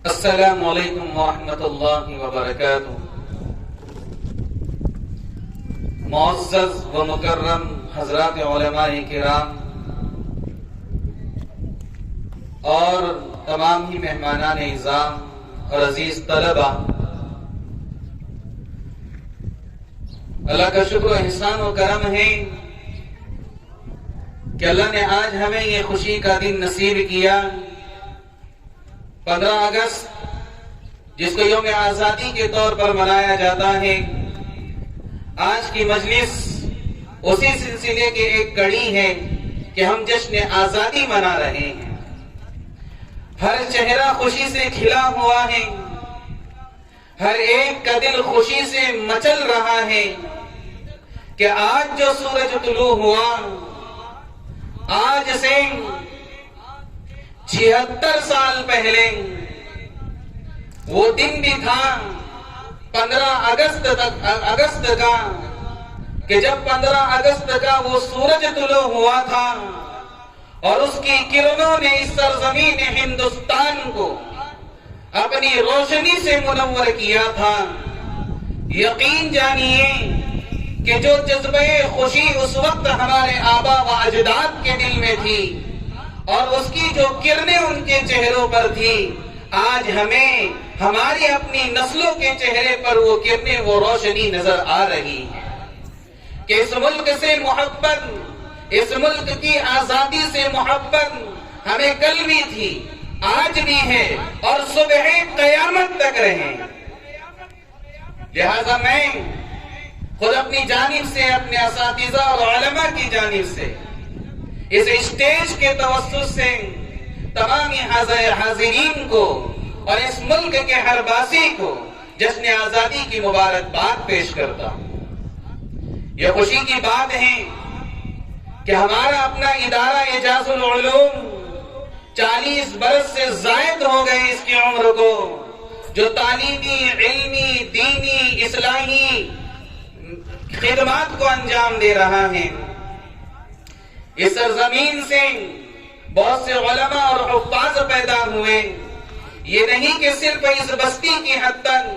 السلام علیکم ورحمۃ اللہ وبرکاتہ۔ معزز و مکرم حضرات علماء کرام اور تمام ہی مہمانان اعزام اور عزیز طلبہ، اللہ کا شکر و احسان و کرم ہے کہ اللہ نے آج ہمیں یہ خوشی کا دن نصیب کیا۔ 15 اگست جس کو یوم آزادی کے طور پر منایا جاتا ہے، آج کی مجلس اسی سلسلے کی ایک کڑی ہے کہ ہم جشن آزادی منا رہے ہیں۔ ہر چہرہ خوشی سے کھلا ہوا ہے، ہر ایک کا دل خوشی سے مچل رہا ہے کہ آج جو سورج طلوع ہوا، آج سے 76 سال پہلے وہ دن بھی تھا 15 اگست کا، کہ جب 15 اگست کا وہ سورج طلوع ہوا تھا اور اس کی کرنوں نے اس سرزمین ہندوستان کو اپنی روشنی سے منور کیا تھا۔ یقین جانیے کہ جو جذبہ خوشی اس وقت ہمارے آبا و اجداد کے دل میں تھی اور اس کی جو کرنیں ان کے چہروں پر تھی، آج ہمیں ہماری اپنی نسلوں کے چہرے پر وہ کرنیں، وہ روشنی نظر آ رہی ہے کہ اس ملک سے محبت، اس ملک کی آزادی سے محبت ہمیں کل بھی تھی، آج بھی ہے اور صبح قیامت تک رہے۔ لہذا میں خود اپنی جانب سے، اپنے اساتذہ اور علماء کی جانب سے، اس اسٹیج کے توسط سے تمام حاضرین کو اور اس ملک کے ہر باسی کو جشن آزادی کی مبارکباد پیش کرتا ہوں۔ یہ خوشی کی بات ہے کہ ہمارا اپنا ادارہ اعجاز العلوم 40 برس سے زائد ہو گئے اس کی عمر کو، جو تعلیمی، علمی، دینی، اصلاحی خدمات کو انجام دے رہا ہے۔ اس سرزمین سے بہت سے علماء اور حفاظ پیدا ہوئے، یہ نہیں کہ صرف اس بستی کی حد تک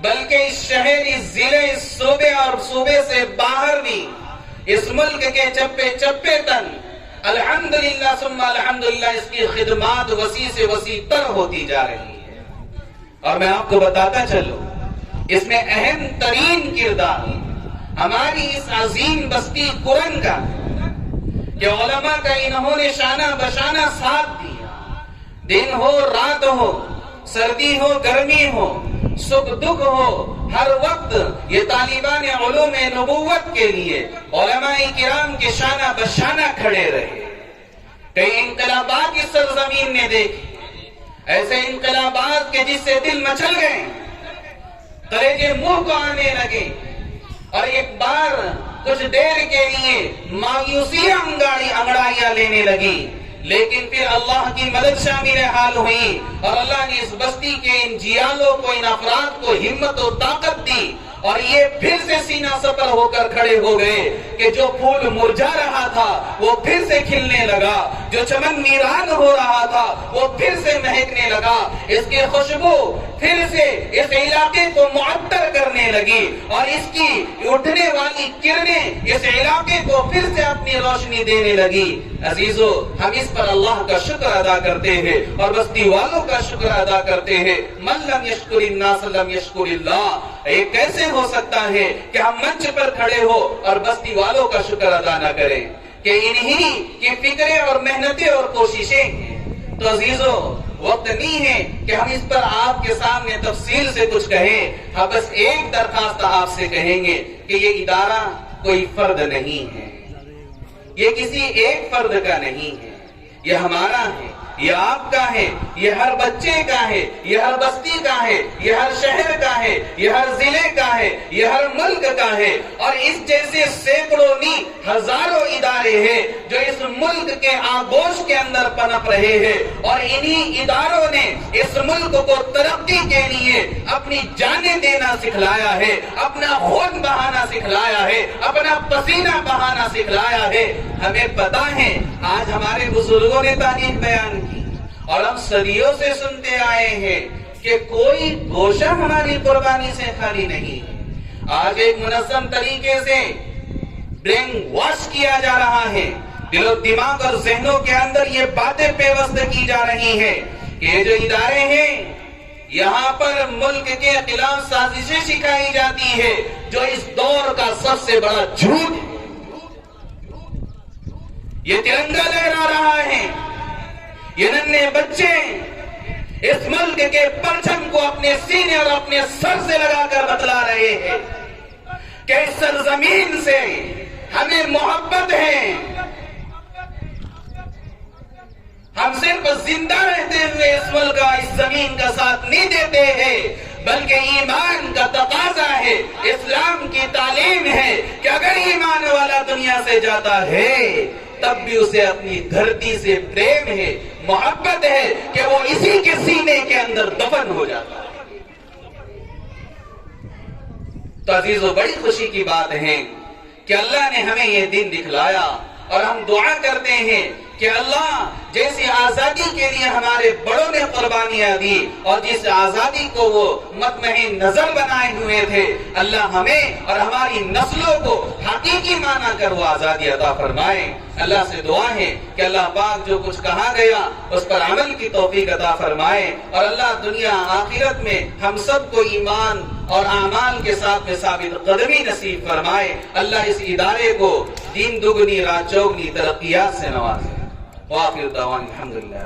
بلکہ اس شہر، اس ضلع، اس صوبے اور صوبے سے باہر بھی اس ملک کے چپے چپے تک الحمدللہ ثم الحمدللہ اس کی خدمات وسیع سے وسیع تر ہوتی جا رہی ہے۔ اور میں آپ کو بتاتا چلوں، اس میں اہم ترین کردار ہماری اس عظیم بستی کرن کا، کہ علماء کا انہوں نے شانہ بشانہ ساتھ دیا، دن ہو رات ہو، سردی ہو گرمی ہو، سکھ دکھ ہو، ہر وقت یہ طالبان علوم نبوت کے لیے علماء کرام کے شانہ بشانہ کھڑے رہے۔ کئی انقلابات اس سرزمین نے دیکھی، ایسے انقلابات کے جس سے دل مچل گئے، کلیجے منہ کو آنے لگے اور ایک بار کچھ دیر کے لیے مایوسیاں انگڑائیاں لینے لگی، لیکن پھر اللہ کی مدد شامل حال ہوئی اور اللہ نے اس بستی کے ان جیالوں کو، ان افراد کو ہمت و طاقت دی اور یہ پھر سے سینہ سپر ہو کر کھڑے ہو گئے کہ جو پھول مرجھا رہا تھا وہ پھر سے کھلنے لگا، جو چمن ویران ہو رہا تھا وہ پھر سے مہکنے لگا، اس کی خوشبو پھر سے اس علاقے کو معطر کرنے لگی اور اس کی اٹھنے والی کرنیں اس علاقے کو پھر سے اپنی روشنی دینے لگی۔ عزیزو، ہم اس پر اللہ کا شکر ادا کرتے ہیں اور بستی والوں کا شکر ادا کرتے ہیں۔ من لم یشکر الناس لم یشکر اللہ۔ یہ کیسے ہو سکتا ہے کہ ہم منچ پر کھڑے ہو اور بستی والوں کا شکر ادا نہ کریں کہ انہی کی فکریں اور محنتیں اور کوششیں ہیں۔ تو عزیزو، وقت نہیں ہے کہ ہم اس پر آپ کے سامنے تفصیل سے کچھ کہیں، ہم بس ایک درخواست آپ سے کہیں گے کہ یہ ادارہ کوئی فرد نہیں ہے، یہ کسی ایک فرد کا نہیں ہے، یہ ہمارا ہے، یہ آپ کا ہے، یہ ہر بچے کا ہے، یہ ہر بستی کا ہے، یہ ہر شہر کا ہے، یہ ہر ضلع کا ہے، یہ ہر ملک کا ہے۔ اور اس جیسے سینکڑوں نہیں ہزاروں ادارے ہیں جو اس ملک کے آغوش کے اندر پنپ رہے ہیں اور انہی اداروں نے اس ملک کو ترقی کے لیے اپنی جانیں دینا سکھلایا ہے، اپنا خون بہانا سکھلایا ہے، اپنا پسینہ بہانا سکھلایا ہے۔ ہمیں پتا ہے آج ہمارے بزرگوں نے تاریخ بیان کی اور ہم صدیوں سے سنتے آئے ہیں کہ کوئی گوشہ ہماری قربانی سے خالی نہیں. آج ایک منظم طریقے سے برین واش کیا جا رہا ہے، دل و دماغ اور ذہنوں کے اندر یہ باتیں پیوست کی جا رہی ہیں کہ یہ جو ادارے ہیں یہاں پر ملک کے خلاف سازشیں سکھائی جاتی ہے، جو اس دور کا سب سے بڑا جھوٹ ہے. یہ ترنگا لہرا رہا ہے، یہ ننھے بچے اس ملک کے پرچم کو اپنے سینے اور اپنے سر سے لگا کر بتلا رہے ہیں کہ اس سرزمین سے ہمیں محبت ہے. ہم صرف زندہ رہتے ہوئے اس ملک کا اس زمین کا ساتھ نہیں دیتے ہیں، بلکہ ایمان کا تقاضا ہے، اسلام کی تعلیم ہے کہ اگر ایمان والا دنیا سے جاتا ہے تب بھی اسے اپنی دھرتی سے پریم ہے، محبت ہے کہ وہ اسی کے سینے کے اندر دفن ہو جاتا ہے. تو عزیزو، بڑی خوشی کی بات ہے کہ اللہ نے ہمیں یہ دن دکھلایا، اور ہم دعا کرتے ہیں کہ اللہ جیسی آزادی کے لیے ہمارے بڑوں نے قربانیاں دی اور جس آزادی کو وہ مطمئن نظر بنائے ہوئے تھے، اللہ ہمیں اور ہماری نسلوں کو حقیقی مانا کر وہ آزادی عطا فرمائے. اللہ سے دعا ہے کہ اللہ پاک جو کچھ کہا گیا اس پر عمل کی توفیق عطا فرمائے، اور اللہ دنیا آخرت میں ہم سب کو ایمان اور اعمال کے ساتھ میں ثابت قدمی نصیب فرمائے. اللہ اس ادارے کو دین دگنی رات چوگنی ترقیات سے نوازے. وآخر دعوانا الحمدللہ.